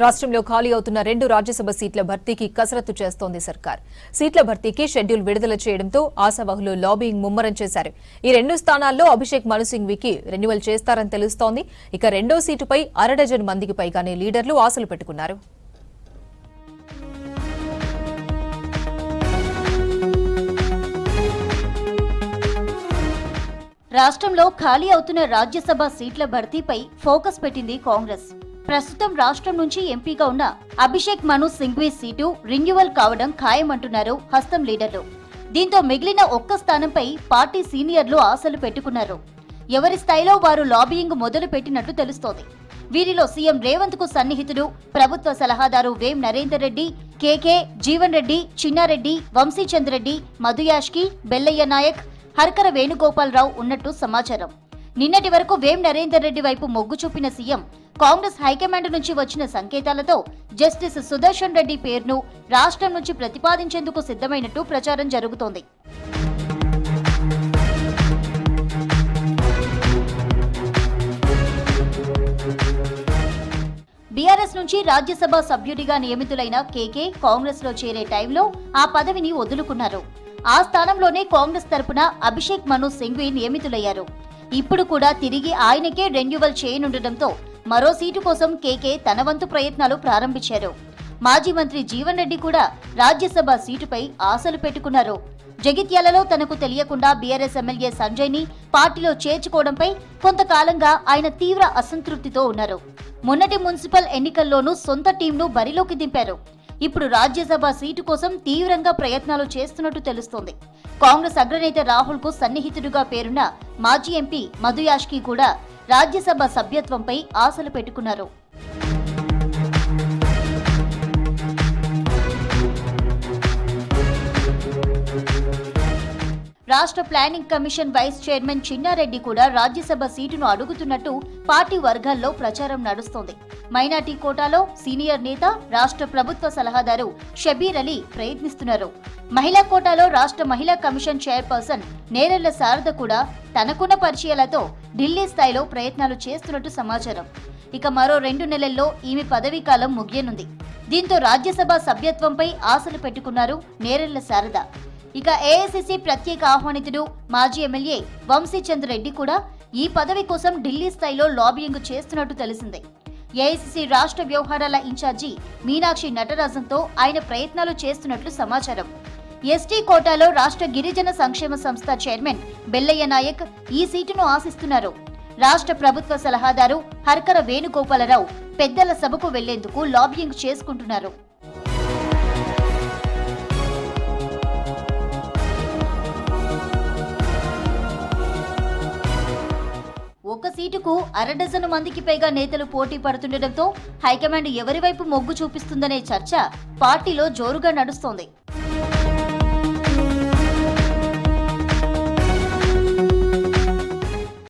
రాష్ట్రంలో ఖాళీ అవుతున్న 2 రాజ్యసభ సీట్ల భర్తీకి కసరత్తు చేస్తోంది సర్కార్. సీట్ల భర్తీకి షెడ్యూల్ విడుదల చేయడంతో ఆశావహులు లాబింగ్ ముమ్మరం చేశారు. ఈ 2 స్థానాల్లో అభిషేక్ మను సింఘ్వీకి రెన్యువల్ చేస్తారని తెలుస్తోంది. ఇక రెండో సీటుపై అరడజన్ మందికి పైగానే లీడర్లు ఆశలు పెట్టుకున్నారు. రాష్ట్రంలో ఖాళీ అవుతున్న రాజ్యసభ సీట్ల భర్తీపై ఫోకస్ పెట్టింది కాంగ్రెస్. ప్రస్తుతం రాష్ట్రం నుంచి ఎంపీగా ఉన్న అభిషేక్ మను సింఘ్వీ సీటు రెన్యువల్ కావడం ఖాయమంటున్నారు హస్తం లీడర్లు. దీంతో మిగిలిన ఒక్క స్థానంపై పార్టీ సీనియర్లు ఆశలు పెట్టుకున్నారు. ఎవరి స్థాయిలో వారు లాబియింగ్ మొదలు పెట్టినట్లు తెలుస్తోంది. వీరిలో సీఎం రేవంత్ కు సన్నిహితుడు ప్రభుత్వ సలహాదారు వేం నరేందర్ రెడ్డి, కేకే, జీవన్ రెడ్డి, చిన్నారెడ్డి, వంశీచంద్రెడ్డి, మధు యాష్కి, బెల్లయ్య నాయక్, హర్కర వేణుగోపాలరావు ఉన్నట్టు సమాచారం. నిన్నటి వరకు వేం నరేందర్ రెడ్డి వైపు మొగ్గు చూపిన సీఎం కాంగ్రెస్ హైకమాండ్ నుంచి వచ్చిన సంకేతాలతో జస్టిస్ సుదర్శన్ రెడ్డి పేరును రాష్ట్రం నుంచి ప్రతిపాదించేందుకు సిద్ధమైనట్టు ప్రచారం జరుగుతోంది. బీఆర్ఎస్ నుంచి రాజ్యసభ సభ్యుడిగా నియమితులైన కేకే కాంగ్రెస్ లో చేరే టైంలో ఆ పదవిని వదులుకున్నారు. ఆ స్థానంలోనే కాంగ్రెస్ తరపున అభిషేక్ మను సింఘ్వీ నియమితులయ్యారు. ఇప్పుడు కూడా తిరిగి ఆయనకే రెన్యువల్ చేయనుండటంతో మరో సీటు కోసం కేకే తన వంతు ప్రయత్నాలు ప్రారంభించారు. మాజీ మంత్రి జీవన్ రెడ్డి కూడా రాజ్యసభ సీటుపై ఆశలు పెట్టుకున్నారు. జగిత్యాలలో తనకు తెలియకుండా బీఆర్ఎస్ ఎమ్మెల్యే సంజయ్ ని పార్టీలో చేర్చుకోవడంపై కొంతకాలంగా ఆయన తీవ్ర అసంతృప్తితో ఉన్నారు. మొన్నటి మున్సిపల్ ఎన్నికల్లోనూ సొంత టీంను బరిలోకి దింపారు. ఇప్పుడు రాజ్యసభ సీటు కోసం తీవ్రంగా ప్రయత్నాలు చేస్తున్నట్టు తెలుస్తోంది. కాంగ్రెస్ అగ్రనేత రాహుల్ కు సన్నిహితుడిగా పేరున్న మాజీ ఎంపీ మధు యాష్కి కూడా రాజ్యసభ సభ్యత్వంపై ఆశలు పెట్టుకున్నారు. రాష్ట్ర planning commission vice chairman Chinna Reddy కూడా రాజ్యసభ సీటును అడుగుతున్నట్టు పార్టీ వర్గాల్లో ప్రచారం నడుస్తోంది. మైనార్టీ కోటాలో సీనియర్ నేత రాష్ట్ర ప్రభుత్వ సలహాదారు షబీర్ అలీ ప్రయత్నిస్తున్నారు. మహిళా కోటాలో రాష్ట్ర మహిళా కమిషన్ చైర్పర్సన్ నేరెళ్ల శారద కూడా తనకున్న పరిచయాలతో ఢిల్లీ స్థాయిలో ప్రయత్నాలు చేస్తున్నట్టు సమాచారం. ఇక మరో 2 నెలల్లో ఈమె పదవీకాలం ముగియనుంది. దీంతో రాజ్యసభ సభ్యత్వంపై ఆశలు పెట్టుకున్నారు నేరెళ్ల శారద. ఇక ఏఐసీసీ ప్రత్యేక ఆహ్వానితుడు మాజీ ఎమ్మెల్యే వంశీచంద్రెడ్డి కూడా ఈ పదవి కోసం ఢిల్లీ స్థాయిలో లాబియింగ్ చేస్తున్నట్టు తెలిసిందే. ఏఐసీసీ రాష్ట్ర వ్యవహారాల ఇన్ఛార్జి మీనాక్షి నటరాజన్తో ఆయన ప్రయత్నాలు చేస్తున్నట్లు సమాచారం. ఎస్టీ కోటాలో రాష్ట్ర గిరిజన సంక్షేమ సంస్థ చైర్మన్ బెల్లయ్య నాయక్ ఈ సీటును ఆశిస్తున్నారు. రాష్ట్ర ప్రభుత్వ సలహాదారు హర్కర వేణుగోపాలరావు పెద్దల సభకు వెళ్లేందుకు లాబియింగ్ చేసుకుంటున్నారు. ఒక సీటుకు అరడజను మందికి పైగా నేతలు పోటీ పడుతుండటంతో హైకమాండ్ ఎవరి వైపు మొగ్గు చూపిస్తుందనే చర్చ పార్టీలో జోరుగా నడుస్తోంది.